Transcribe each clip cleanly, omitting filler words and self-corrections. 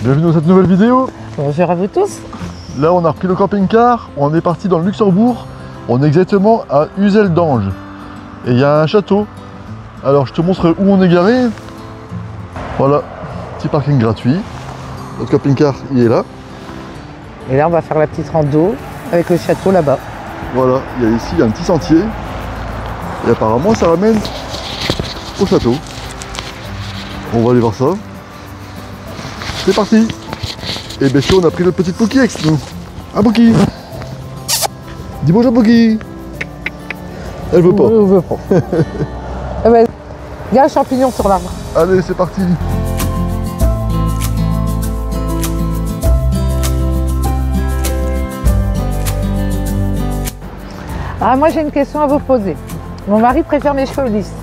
Bienvenue dans cette nouvelle vidéo. Bonjour à vous tous. Là on a repris le camping-car, on est parti dans le Luxembourg. On est exactement à Uzeldange. Et il y a un château. Alors je te montre où on est garé. Voilà, petit parking gratuit. Notre camping-car il est là. Et là on va faire la petite rando avec le château là-bas. Voilà, il y a ici un petit sentier. Et apparemment ça ramène au château. On va aller voir ça. C'est parti. Et bien sûr on a pris notre petite Pookie avec nous. Ah Pookie. Dis bonjour Pookie. Elle veut pas. Elle veut pas. Eh ben, il y a un champignon sur l'arbre. Allez c'est parti. Ah, moi j'ai une question à vous poser. Mon mari préfère mes cheveux lisses.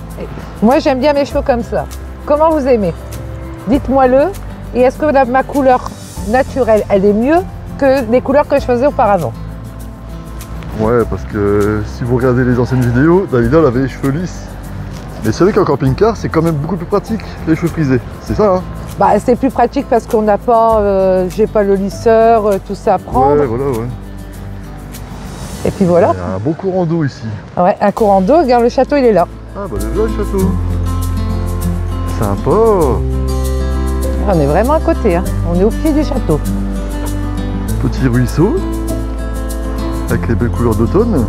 Moi j'aime bien mes cheveux comme ça. Comment vous aimez? Dites-moi-le. Et est-ce que ma couleur naturelle, elle est mieux que les couleurs que je faisais auparavant? Ouais, parce que si vous regardez les anciennes vidéos, Dalida elle avait les cheveux lisses. Mais c'est vrai qu'en camping-car, c'est quand même beaucoup plus pratique les cheveux frisés. C'est ça, hein? Bah, c'est plus pratique parce qu'on n'a pas, j'ai pas le lisseur, tout ça à prendre. Ouais, voilà, ouais. Et puis voilà. Il y a un beau courant d'eau ici. Ouais, un courant d'eau, regarde le château, il est là. Ah bah déjà le château. Sympa. On est vraiment à côté, hein. On est au pied du château. Petit ruisseau. Avec les belles couleurs d'automne.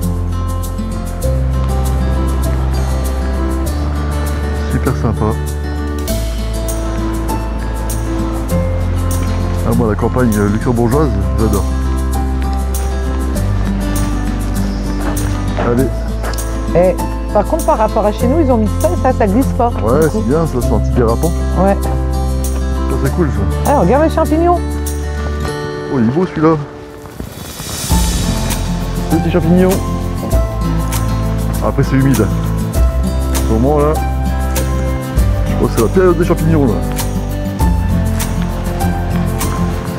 Super sympa. Ah moi la campagne luxembourgeoise, j'adore. Allez. Et par contre, par rapport à chez nous, ils ont mis ça et ça glisse pas. Ouais, c'est bien, ça c'est anti-dérapant. Ouais. Ça c'est cool ça. Ah, regarde les champignons. Oh, il est beau celui-là. Petit champignon. Après c'est humide. En ce moment là, je crois que c'est la période des champignons là.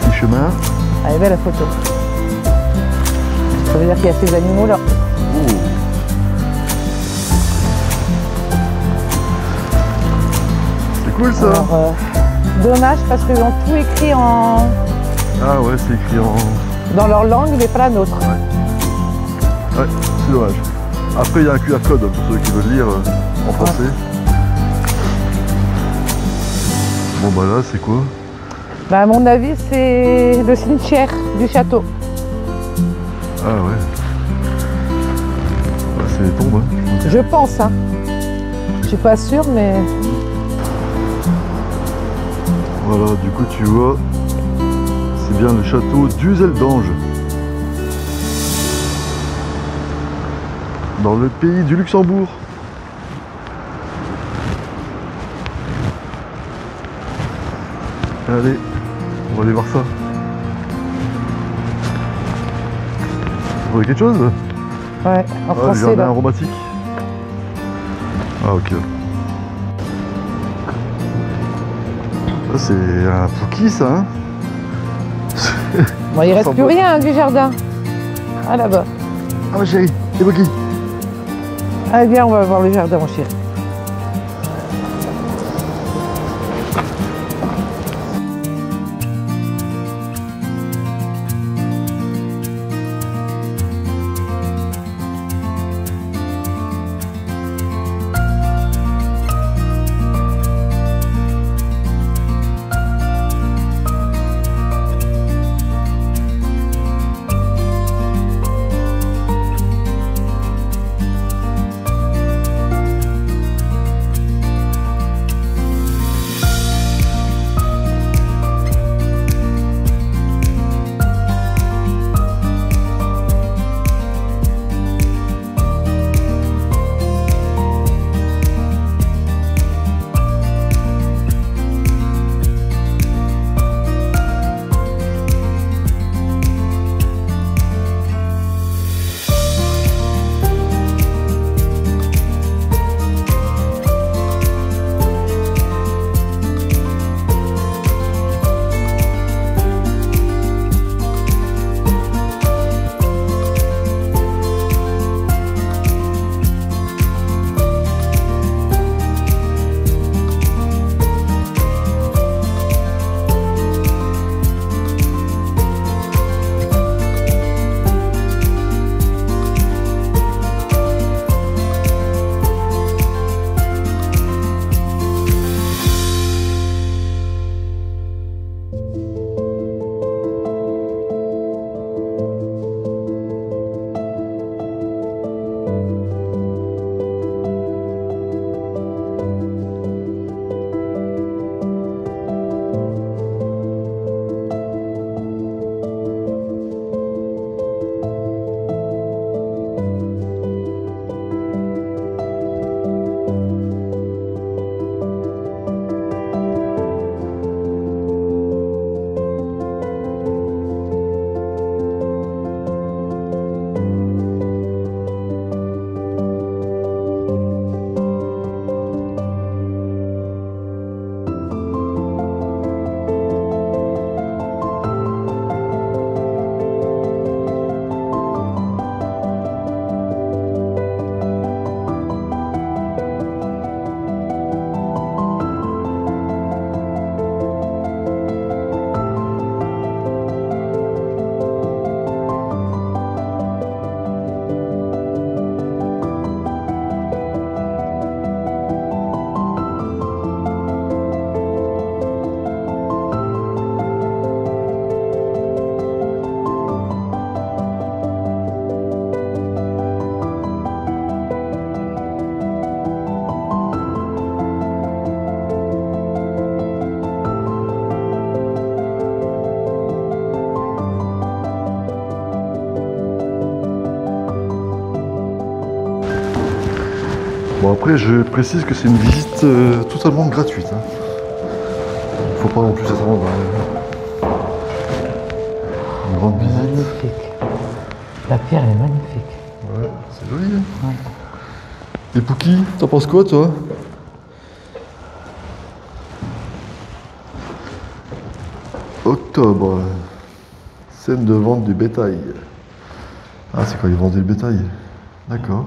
Petit chemin. Elle est belle la photo. Ça veut dire qu'il y a ces animaux là. Oh. C'est cool ça. Alors, dommage parce qu'ils ont tout écrit en... Ah ouais, c'est écrit en... dans leur langue, mais pas la nôtre. Ouais, c'est dommage. Après il y a un QR code pour ceux qui veulent lire en français. Bon bah là c'est quoi? Bah, à mon avis, c'est le cimetière du château. Ah ouais. Bah, c'est les tombes hein. Je pense, hein. Je suis pas sûre, mais... Voilà, du coup tu vois, c'est bien le château d'Uzeldange. Dans le pays du Luxembourg. Allez, on va aller voir ça. Vous voyez quelque chose? Ouais, en Le français jardin là. aromatique. Ah ok. Ça c'est un Pookie ça hein. Bon, il reste plus rien hein, du jardin. Ah là-bas. Ah ma chérie, c'est Pookie. Allez, viens, on va voir le jardin, mon chéri. Bon après je précise que c'est une visite totalement gratuite. Hein. Faut pas non plus s'attendre à une grande visite. Magnifique. La pierre est magnifique. Ouais, c'est joli. Hein. Ouais. Et Pouki, t'en penses quoi toi? Octobre. Scène de vente du bétail. Ah c'est quand ils vendaient le bétail. D'accord.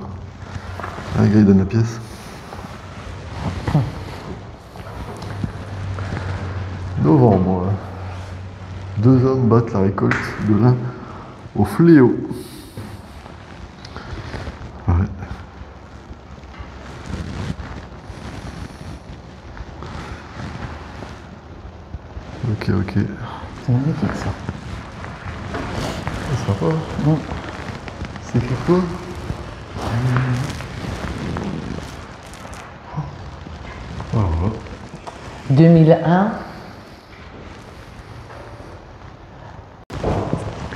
Ah, le gars il donne la pièce. Novembre. Deux hommes battent la récolte de lin au fléau. Ouais. Ok, ok. C'est magnifique ça. C'est sympa. Bon. C'est écrit quoi? Voilà. 2001.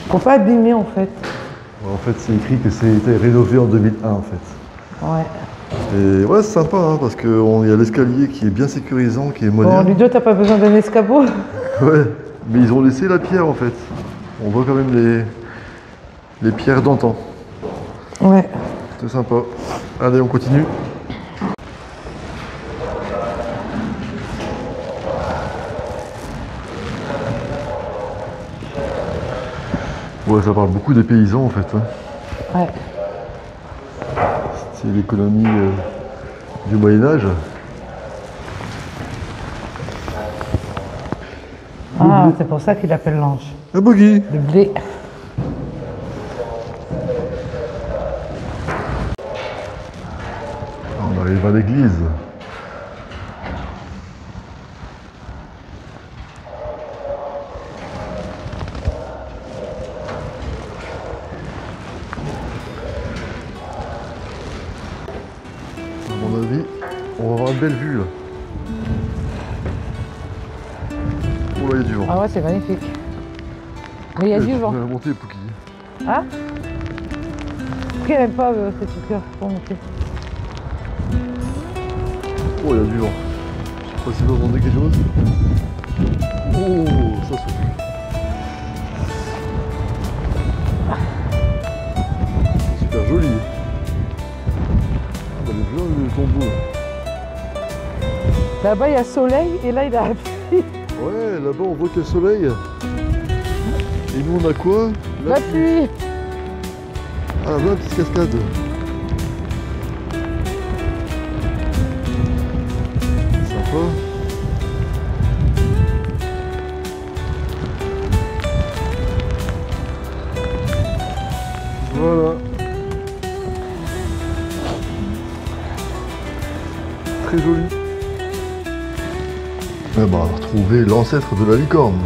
Faut pas abîmer en fait. En fait, c'est écrit que ça a été rénové en 2001 en fait. Ouais. Et ouais, c'est sympa hein, parce qu'il y a l'escalier qui est bien sécurisant, qui est Bon, moderne. Ludo, t'as pas besoin d'un escabeau? Ouais, mais ils ont laissé la pierre en fait. On voit quand même les pierres d'antan. Ouais. C'est sympa. Allez, on continue. Ouais, ça parle beaucoup des paysans en fait. Hein. Ouais. C'est l'économie du Moyen-Âge. Ah, c'est pour ça qu'il appelle l'ange. Un bogey. Le blé. On arrive à l'église. À mon avis, on va avoir une belle vue là. Oh là, il y a du vent. Ah ouais, c'est magnifique. Mais il y a du vent. Tu vas monter, Pouki. Hein? Pourquoi elle n'aime pas ces trucs-là pour monter? Oh, il y a du vent. Je sais pas si vous entendez quelque chose. Oh, ça souffle. C'est super joli. Ah, bah, les plein de tombeaux. Là-bas, il y a soleil et là, il a pluie. Ouais, là-bas on voit qu'il y a le soleil. Et nous on a quoi? La pluie. Ah, là, une petite cascade. Sympa. Voilà. Très joli. Ah bah, on a retrouvé l'ancêtre de la licorne.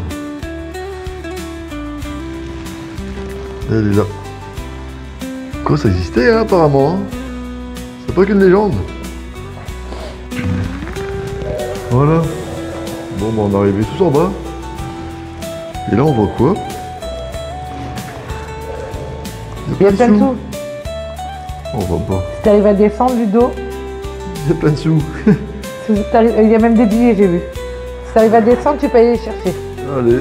Elle est là. Quoi, ça existait hein, apparemment. Hein. C'est pas qu'une légende. Voilà. Bon, bah, on est arrivé tous en bas. Et là, on voit quoi? Il y a plein de sous. On voit pas. Si tu arrives à descendre du dos, Il y a plein de sous. il y a même des billets, j'ai vu. Si tu arrives à descendre, tu peux aller les chercher. Allez.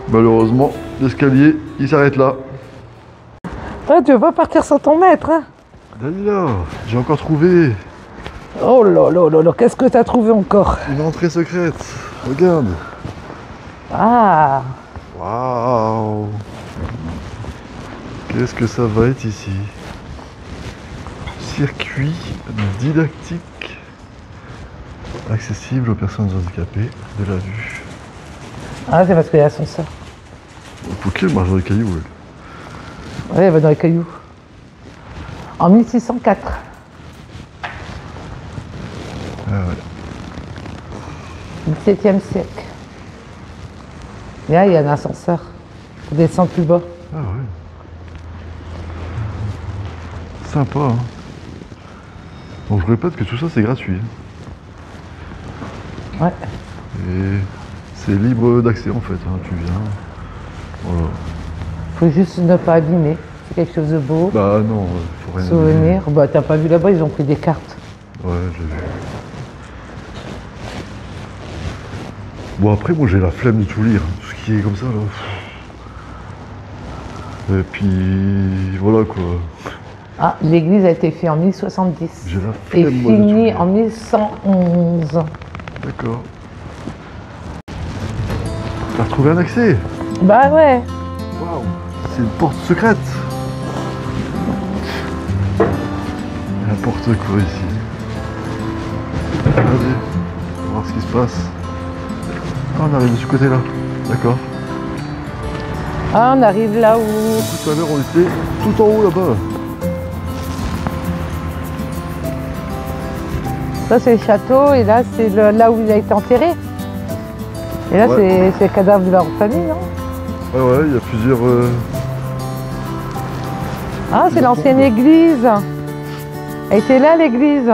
Malheureusement, l'escalier, il s'arrête là. Ouais, tu veux pas partir sans ton maître, hein? Dalila, j'ai encore trouvé Oh là là là là, qu'est-ce que tu as trouvé encore? une entrée secrète. Regarde. Ah, Waouh. Qu'est-ce que ça va être ici? Circuit didactique accessible aux personnes handicapées de la vue. ah c'est parce qu'il y a l'ascenseur. Pour qui elle marche dans les cailloux elle? Ouais, elle va dans les cailloux. En 1604. Ah ouais. 17e siècle. Et là, il y a un ascenseur pour descendre plus bas. Ah ouais. Sympa hein. Donc je répète que tout ça c'est gratuit. Ouais. Et c'est libre d'accès en fait, hein. Tu viens. Voilà. Faut juste ne pas abîmer. C'est quelque chose de beau. Bah non, faut rien Souvenir. Bah, t'as pas vu là-bas, ils ont pris des cartes. Ouais, j'ai vu. Bon après moi j'ai la flemme de tout lire, tout ce qui est comme ça là. Et puis voilà quoi. Ah, l'église a été faite en 1070. J'ai la Et flemme moi de tout finie lire. en 1111. D'accord. T'as retrouvé un accès? Bah ouais. Waouh. C'est une porte secrète. N'importe quoi ici. Allez, on va voir ce qui se passe. Ah, on arrive de ce côté-là. D'accord. Ah, on arrive là où... Tout à l'heure, on était tout en haut là-bas. Ça, c'est le château, et là, c'est là où il a été enterré. Et là, Ouais. c'est le cadavre de leur famille, non? Ouais, ouais, il y a plusieurs. Ah, c'est l'ancienne église. Elle était là, l'église.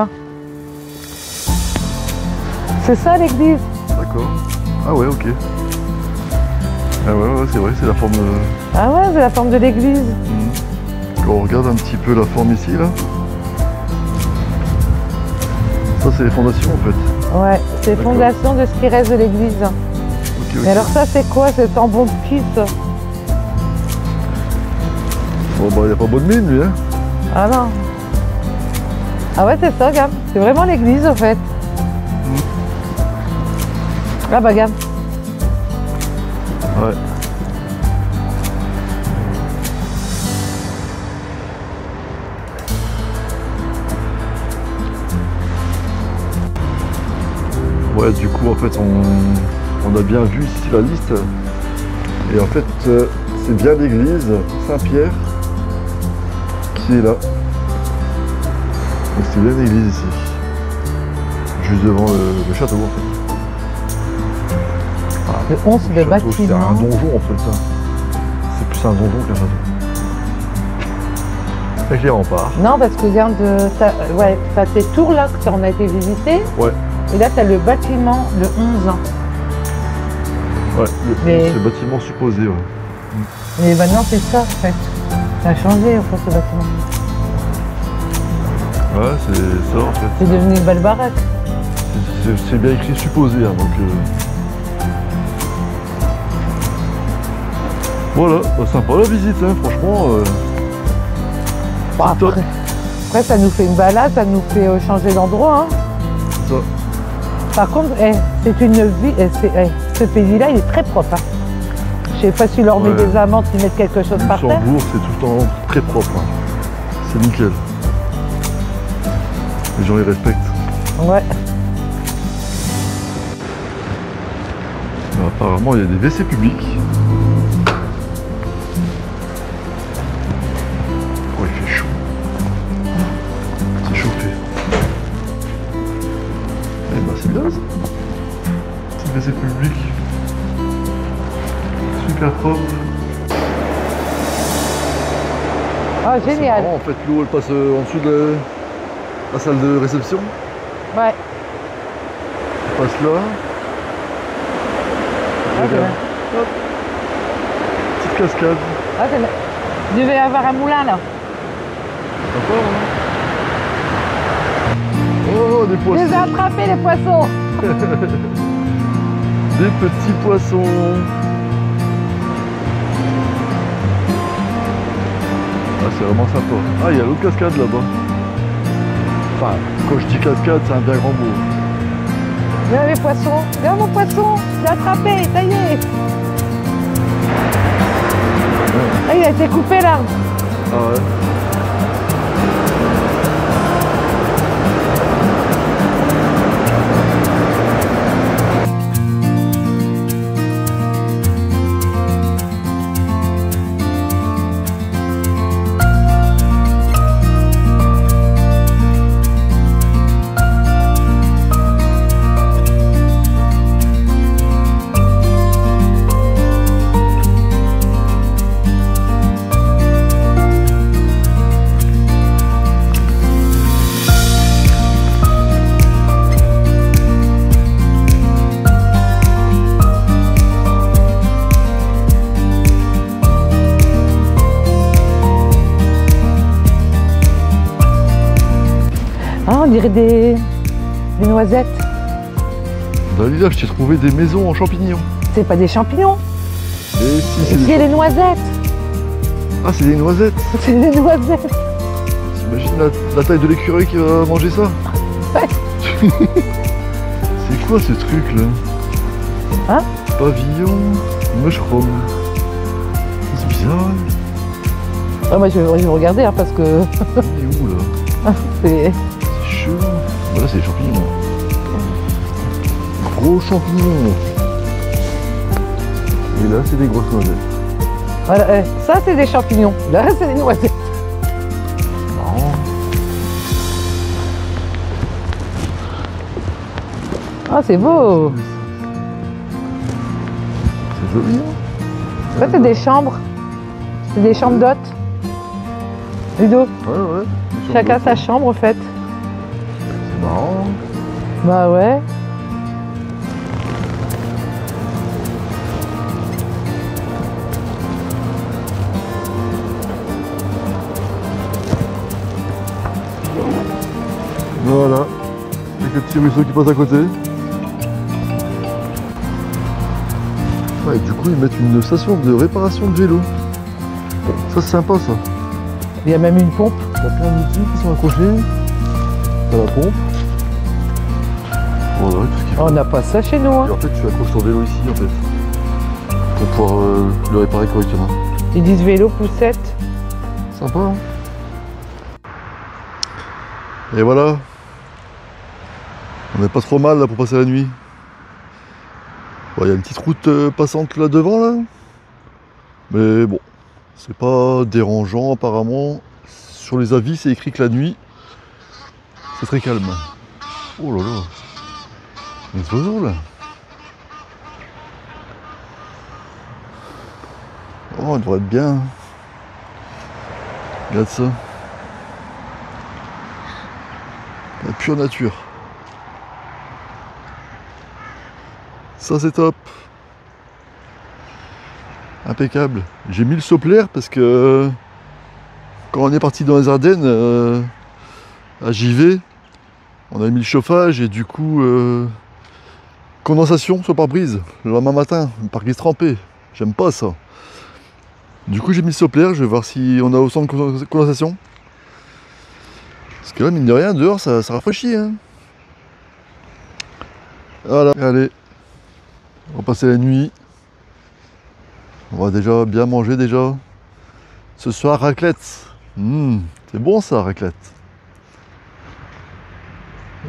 C'est ça, l'église. D'accord. Ah, ouais, ok. Ah, ouais, ouais, c'est vrai, c'est la forme. Ah ouais, c'est la forme de l'église. Quand on regarde un petit peu la forme ici, là. Ça, c'est les fondations en fait. Ouais, c'est D'accord. fondation de ce qui reste de l'église. Ok, ok. Mais alors ça, c'est quoi, ce tambon de piste? Bon, bah, il n'y a pas bonne mine, lui, hein. Ah non. Ah ouais, c'est ça, Gam. C'est vraiment l'église, au fait. Ah bah, Gam. Ouais. Ouais, du coup, en fait, on a bien vu ici la liste. Et en fait, c'est bien l'église Saint-Pierre qui est là. Donc c'est bien l'église ici. Juste devant le château, en fait. Ah, Le 11 de château, c'est un bâtiment. donjon, en fait, ça. C'est plus un donjon qu'un château. Avec les remparts. Non, parce que regarde, ouais, t'as ces tours-là que on a été visiter. Ouais. Et là, t'as le bâtiment, le 11 ans. Ouais, Mais- c'est le bâtiment supposé, ouais. Mais maintenant, c'est ça, en fait. Ça a changé, en fait, ce bâtiment. Ouais, c'est ça, en fait. C'est devenu une belle baraque. C'est bien écrit supposé, hein, donc... Voilà, bah, sympa la visite, hein, franchement. Bon, top. après, ça nous fait une balade, ça nous fait changer d'endroit. Hein. Ça. Par contre, c'est une vie. Ce pays-là, il est très propre. Hein. Je sais pas si leur met Ouais. des amendes, s'ils mettent quelque chose par terre. Luxembourg, c'est tout le temps très propre. Hein. C'est nickel. Les gens les respectent. Ouais. Mais apparemment, il y a des WC publics. Oh, il fait chaud. C'est chauffé. Eh ben, c'est bien ça. WC public. Super propre. Oh, génial. Marrant, en fait, l'eau elle passe en dessous de la salle de réception. Ouais. Elle passe là. Ah, c'est bien. Hop. Petite cascade. Ah, c'est bien. Il devait y avoir un moulin là. Sympa, hein. Oh, des Je poissons. les ai attrapés les poissons. Des petits poissons. Ah, c'est vraiment sympa. Ah, il y a l'autre cascade là-bas. Enfin, quand je dis cascade, c'est un bien grand mot. Viens les poissons. Viens mon poisson. Je l'ai attrapé, ça y est. Ah, il a été coupé l'arbre. Ah ouais. Ah, on dirait des noisettes. Dalila, je t'ai trouvé des maisons en champignons. C'est pas des champignons. Et si, c'est C'est des noisettes. Ah, c'est des noisettes. C'est des noisettes. T'imagines la taille de l'écureuil qui va manger ça? Ouais. C'est quoi ce truc là? Hein? Pavillon mushroom. C'est bizarre. Ah, moi je vais regarder hein, parce que Il est où là? c'est... C'est chelou. Voilà, c'est des champignons. Gros champignons. Et là, c'est des grosses noisettes. Voilà, ça c'est des champignons. Là c'est des noisettes. Marrant. Ah, c'est beau. C'est joli, hein? Ça c'est des chambres. C'est des chambres d'hôtes. Ludo, Ouais. chacun sa chambre en fait. C'est marrant. Bah ouais. Voilà. Avec le petit ruisseau qui passe à côté. Ouais, et du coup, ils mettent une station de réparation de vélo. Ça, c'est sympa, ça. Il y a même une pompe. Il y a plein d'outils qui sont accrochés. T'as la pompe. Voilà, tout ce qu'il faut. On n'a pas ça chez nous. Hein. Et en fait, tu accroches ton vélo ici, en fait. Pour pouvoir le réparer correctement. Ils disent vélo poussette. Sympa, hein? Et voilà. On n'est pas trop mal là pour passer la nuit. Bon, il y a une petite route passante là devant là. Mais bon, c'est pas dérangeant apparemment. Sur les avis, c'est écrit que la nuit, c'est très calme. Oh là là. Les oiseaux là. Oh, on devrait être bien. Regarde ça. La pure nature. Ça c'est top. Impeccable. J'ai mis le sopplaire parce que quand on est parti dans les Ardennes à JV, on a mis le chauffage et du coup condensation sur le pare-brise le lendemain matin, le pare-brise trempé. J'aime pas ça. Du coup j'ai mis le sopplaire, je vais voir si on a autant de condensation. Parce que là, mine de rien, dehors, ça rafraîchit. Hein. Voilà, allez. On va passer la nuit. On va déjà bien manger déjà. Ce soir, raclette. C'est bon ça, raclette.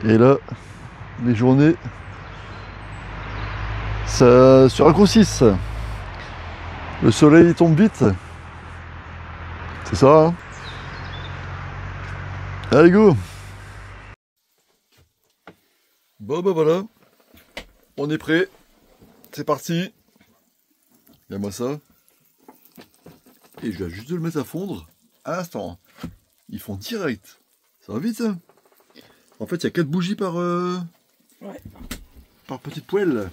Et là, les journées, ça se raccourcissent. Le soleil tombe vite. C'est ça, hein. Allez, go! Bon, bah voilà, on est prêt c'est parti. Regarde-moi ça. Et je viens juste de le mettre à fondre à l'instant. Ils font direct. Ça va vite, ça. En fait, il y a 4 bougies par, par petite poêle.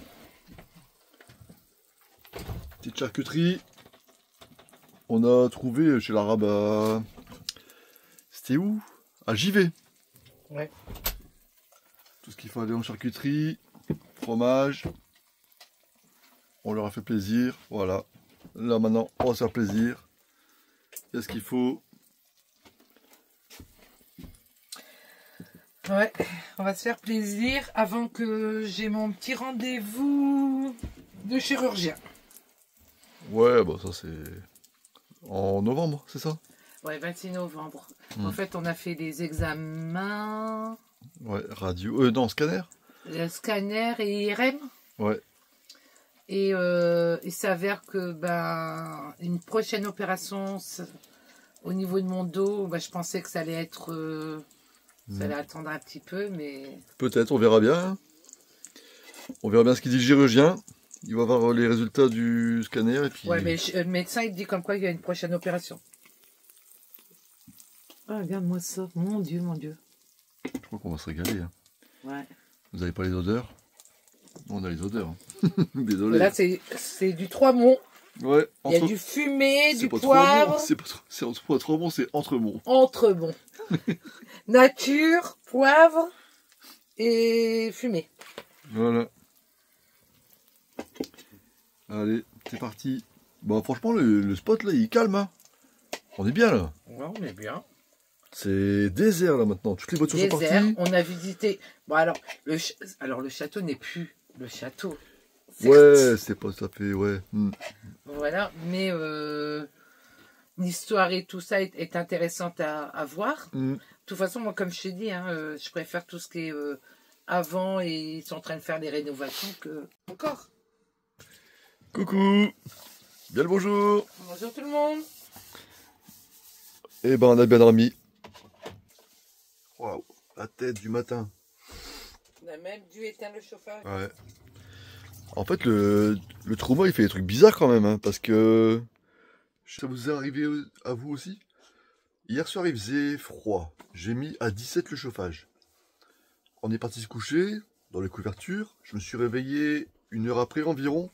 Petite charcuterie. On a trouvé chez l'arabe à... C'était où? À JV. Ouais. Tout ce qu'il faut aller en charcuterie. Fromage. On leur a fait plaisir. Voilà. Là maintenant, on va se faire plaisir. Qu'est-ce qu'il faut? Ouais, on va se faire plaisir avant que j'ai mon petit rendez-vous de chirurgien. Ouais, bah ça c'est en novembre, c'est ça? Ouais, 26 novembre. En fait, on a fait des examens. Ouais, radio. Non, scanner? Scanner et IRM. Ouais. Et il s'avère que une prochaine opération au niveau de mon dos, je pensais que ça allait être... ça allait attendre un petit peu, mais... Peut-être, on verra bien. On verra bien ce qu'il dit le chirurgien. Il va voir les résultats du scanner et puis... Ouais, mais le médecin, il dit comme quoi il y a une prochaine opération. Ah, regarde-moi ça. Mon Dieu, mon Dieu. Je crois qu'on va se régaler. Hein. Ouais. Vous avez pas les odeurs? On a les odeurs. Hein. Désolé. Là, c'est du Trois-Monts. Ouais. Il y a du fumé, du pas poivre. C'est pas trop bon, c'est Entremont. Entremont. Nature, poivre et fumé. Voilà. Allez, c'est parti. Bon, franchement, le spot là, il calme. Hein. On est bien là. Ouais, on est bien. C'est désert là maintenant. Toutes les voitures sont parties. On a visité. Bon, alors, le château n'est plus le château. Certes. Ouais, c'est pas ça fait, ouais. Voilà, mais l'histoire et tout ça est intéressante à voir. De toute façon, moi, comme je t'ai dit, hein, je préfère tout ce qui est avant et ils sont en train de faire des rénovations que encore. Coucou. Bien le bonjour. Bonjour tout le monde. Eh ben, on a bien dormi. Waouh, la tête du matin. On a même dû éteindre le chauffage. Ouais. En fait, le trauma, il fait des trucs bizarres quand même, hein, parce que... Ça vous est arrivé à vous aussi? Hier soir, il faisait froid. J'ai mis à 17 le chauffage. On est parti se coucher, dans les couvertures. Je me suis réveillé 1 heure après environ.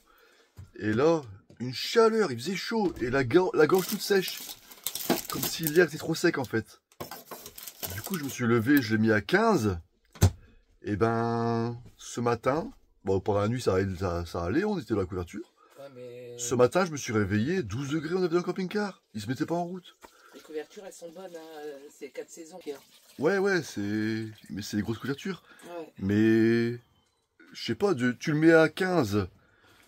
Et là, une chaleur, il faisait chaud. Et la gorge toute sèche. Comme si l'air était trop sec, en fait. Du coup, je me suis levé, je l'ai mis à 15. Et ben, ce matin... Bon, pendant la nuit, ça allait, on était dans la couverture. Ouais, mais... Ce matin, je me suis réveillé, 12 degrés, on avait dans le camping-car. Il se mettait pas en route. Les couvertures, elles sont bonnes, hein. C'est 4 saisons. Ouais, mais c'est des grosses couvertures. Ouais. Mais, je sais pas, tu le mets à 15,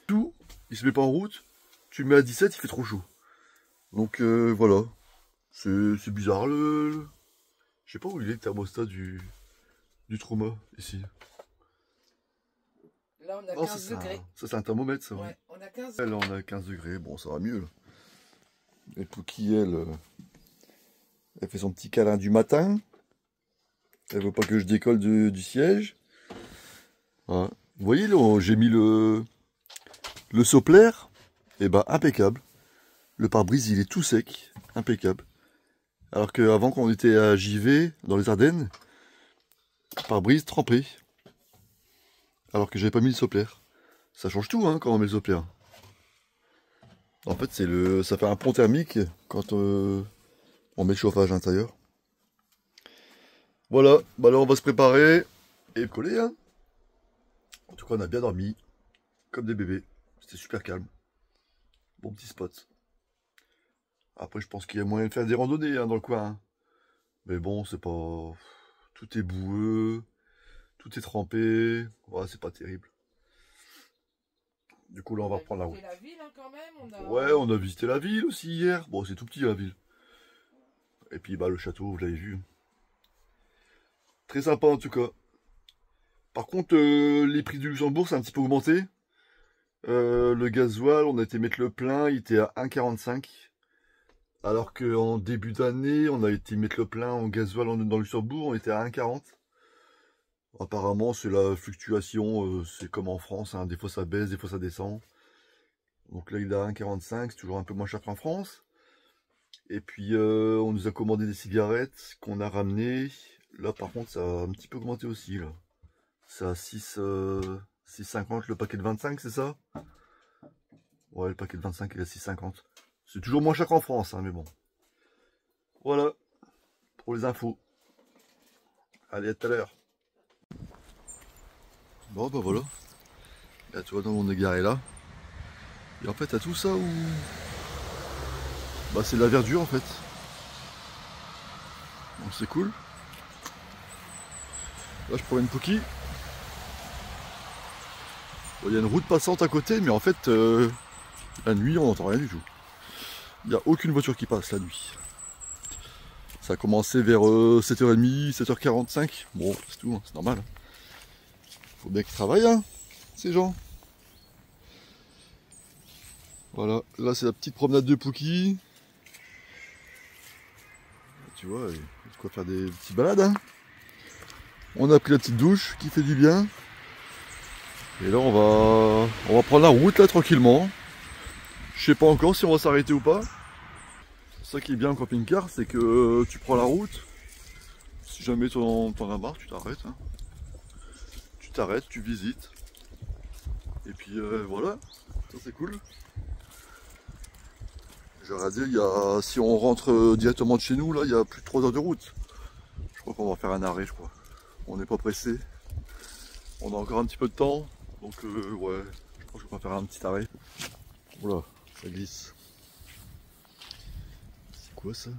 tout, il se met pas en route. Tu le mets à 17, il fait trop chaud. Donc, voilà. C'est bizarre, je sais pas où il est le thermostat du trauma, ici. Là, on a 15 degrés. Ça, c'est un thermomètre, ça. Ouais, on a 15 degrés. Là, on a 15 degrés. Bon, ça va mieux, là. Et Pouki, elle fait son petit câlin du matin. Elle veut pas que je décolle du siège. Voilà. Vous voyez, là, j'ai mis le sopler. Et ben, impeccable. Le pare-brise, il est tout sec. Impeccable. Alors qu'avant, quand on était à JV, dans les Ardennes, pare-brise trempé. Alors que j'avais pas mis le sopler. Ça change tout, hein, quand on met le sopler. En fait, ça fait un pont thermique quand on met le chauffage à l'intérieur. Voilà, bah là on va se préparer et coller, hein. En tout cas, on a bien dormi, comme des bébés. C'était super calme. Bon petit spot. Après, je pense qu'il y a moyen de faire des randonnées, hein, dans le coin. Hein. Mais bon, c'est pas... Tout est boueux. Tout est trempé. Ouais, c'est pas terrible. Du coup, là, on va reprendre la route. La ville, hein, quand même, Ouais, on a visité la ville aussi hier. Bon, c'est tout petit, la ville. Et puis, bah, le château, vous l'avez vu. Très sympa, en tout cas. Par contre, les prix du Luxembourg, c'est un petit peu augmenté. Le gasoil, on a été mettre le plein, il était à 1,45. Alors qu'en début d'année, on a été mettre le plein en gasoil dans le Luxembourg, on était à 1,40. Apparemment, c'est la fluctuation, c'est comme en France, hein, des fois ça baisse, des fois ça descend. Donc là, il est à 1,45, c'est toujours un peu moins cher qu'en France. Et puis, on nous a commandé des cigarettes qu'on a ramenées. Là, par contre, ça a un petit peu augmenté aussi, là. C'est à 6,50 le paquet de 25, c'est ça? Ouais, le paquet de 25, il est à 6,50. C'est toujours moins cher qu'en France, hein, mais bon. Voilà, pour les infos. Allez, à tout à l'heure. Bon, bah voilà. Là, tu vois, donc on est garé là. Et en fait, t'as tout ça où... Bah, c'est de la verdure, en fait. Donc, c'est cool. Là, je promène Pookie. Bon, il y a une route passante à côté, mais en fait, la nuit, on n'entend rien du tout. Il n'y a aucune voiture qui passe la nuit. Ça a commencé vers 7h30, 7h45. Bon, c'est tout, hein, c'est normal. Faut bien qu'ils travaillent, hein, ces gens. Voilà, là c'est la petite promenade de Pookie. Tu vois, il y a de quoi faire des petites balades. Hein. On a pris la petite douche qui fait du bien. Et là on va prendre la route là tranquillement. Je sais pas encore si on va s'arrêter ou pas. Ça qui est bien en camping-car, c'est que tu prends la route. Si jamais t'en as marre, tu t'arrêtes. Hein. Tu t'arrêtes, tu visites. Et puis voilà, ça c'est cool. J'aurais dit, si on rentre directement de chez nous, là, il y a plus de 3 heures de route. Je crois qu'on va faire un arrêt, je crois. On n'est pas pressé. On a encore un petit peu de temps. Donc ouais, je pense qu'on va faire un petit arrêt. Oula, ça glisse. C'est quoi ça?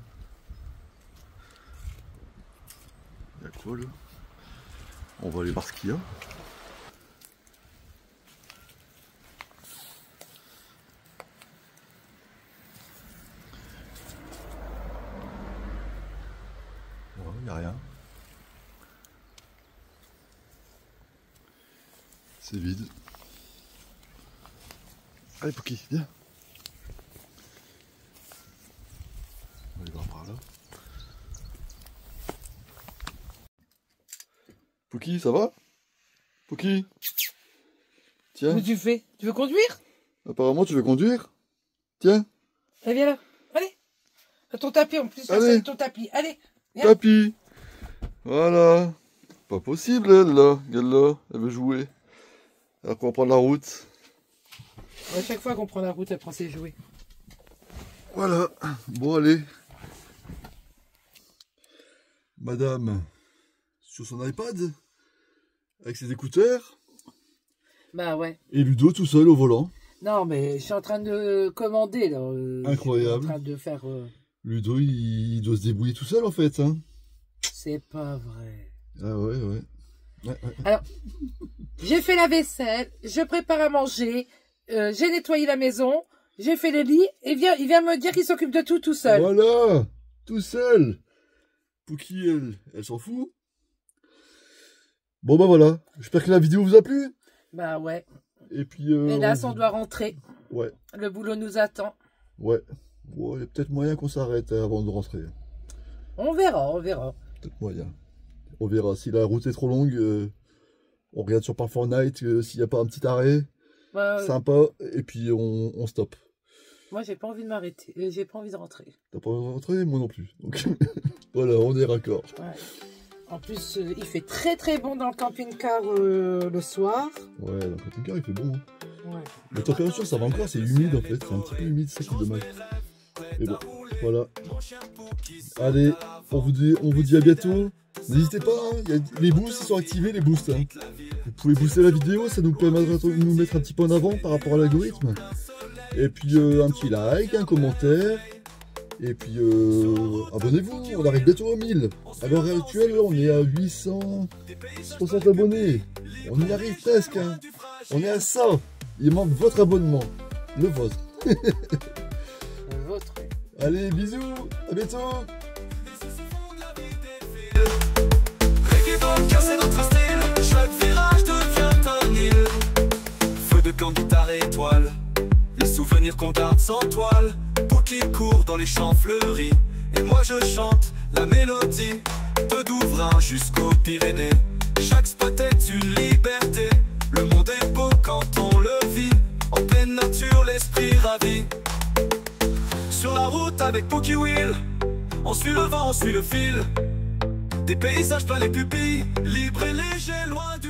Il y a quoi là? On va aller voir ce qu'il y a. Il n'y a rien. C'est vide. Allez Pookie, viens. On va aller voir par là. Pookie, ça va? Pookie? Tiens. Qu'est-ce que tu fais? Tu veux conduire? Apparemment tu veux conduire? Tiens. Allez, viens là. Allez. À ton tapis en plus, c'est ton tapis. Allez. Viens. Tapis. Voilà. Pas possible elle là. Regarde là. Elle veut jouer. Alors qu'on va prendre la route. À chaque fois qu'on prend la route, elle prend ses jouets. Voilà. Bon allez. Madame. Sur son iPad. Avec ses écouteurs. Bah ouais. Et Ludo tout seul au volant. Non mais je suis en train de commander là. Incroyable. Je suis en train de faire... Ludo il doit se débrouiller tout seul en fait. Hein. C'est pas vrai. Ah ouais, ouais. Alors, j'ai fait la vaisselle, je prépare à manger, j'ai nettoyé la maison, j'ai fait le lit, et il vient me dire qu'il s'occupe de tout seul. Voilà, tout seul. Pookie, elle s'en fout. Bon bah voilà, j'espère que la vidéo vous a plu. Bah ouais. Et puis... Et là, on doit rentrer. Ouais. Le boulot nous attend. Ouais. Bon, il y a peut-être moyen qu'on s'arrête avant de rentrer. On verra, on verra. Peut-être moyen. On verra. Si la route est trop longue, on regarde sur Fortnite s'il n'y a pas un petit arrêt sympa, et puis on stoppe. Moi, j'ai pas envie de m'arrêter. J'ai pas envie de rentrer. T'as pas envie de rentrer? Moi non plus. Donc voilà, on est raccord. Ouais. En plus, il fait très très bon dans le camping-car le soir. Ouais, dans le camping-car, il fait bon. Hein. Ouais. La température, ça va encore, c'est humide en fait. C'est un petit peu humide, c'est ça qui est dommage. Mais bon, voilà. Allez, on vous dit à bientôt. N'hésitez pas, hein, les boosts ils sont activés, les boosts. Hein. Vous pouvez booster la vidéo, ça nous permettra de nous mettre un petit peu en avant par rapport à l'algorithme. Et puis un petit like, un commentaire. Et puis abonnez-vous, on arrive bientôt aux 1000. À l'heure actuelle, on est à 860 abonnés. On y arrive presque. Hein. On est à 100. Il manque votre abonnement. Le vôtre. Le vôtre. Allez, bisous, à bientôt. C'est notre style, chaque virage devient un île. Feu de camp, guitare et étoile, les souvenirs qu'on garde sans toile. Pookie court dans les champs fleuris, et moi je chante la mélodie. De Douvrin jusqu'aux Pyrénées, Chaque spot est une liberté. Le monde est beau quand on le vit. En pleine nature, l'esprit ravi. Sur la route avec Pookie Wheel, on suit le vent, on suit le fil. Des paysages plein les pupilles, libre et léger, loin du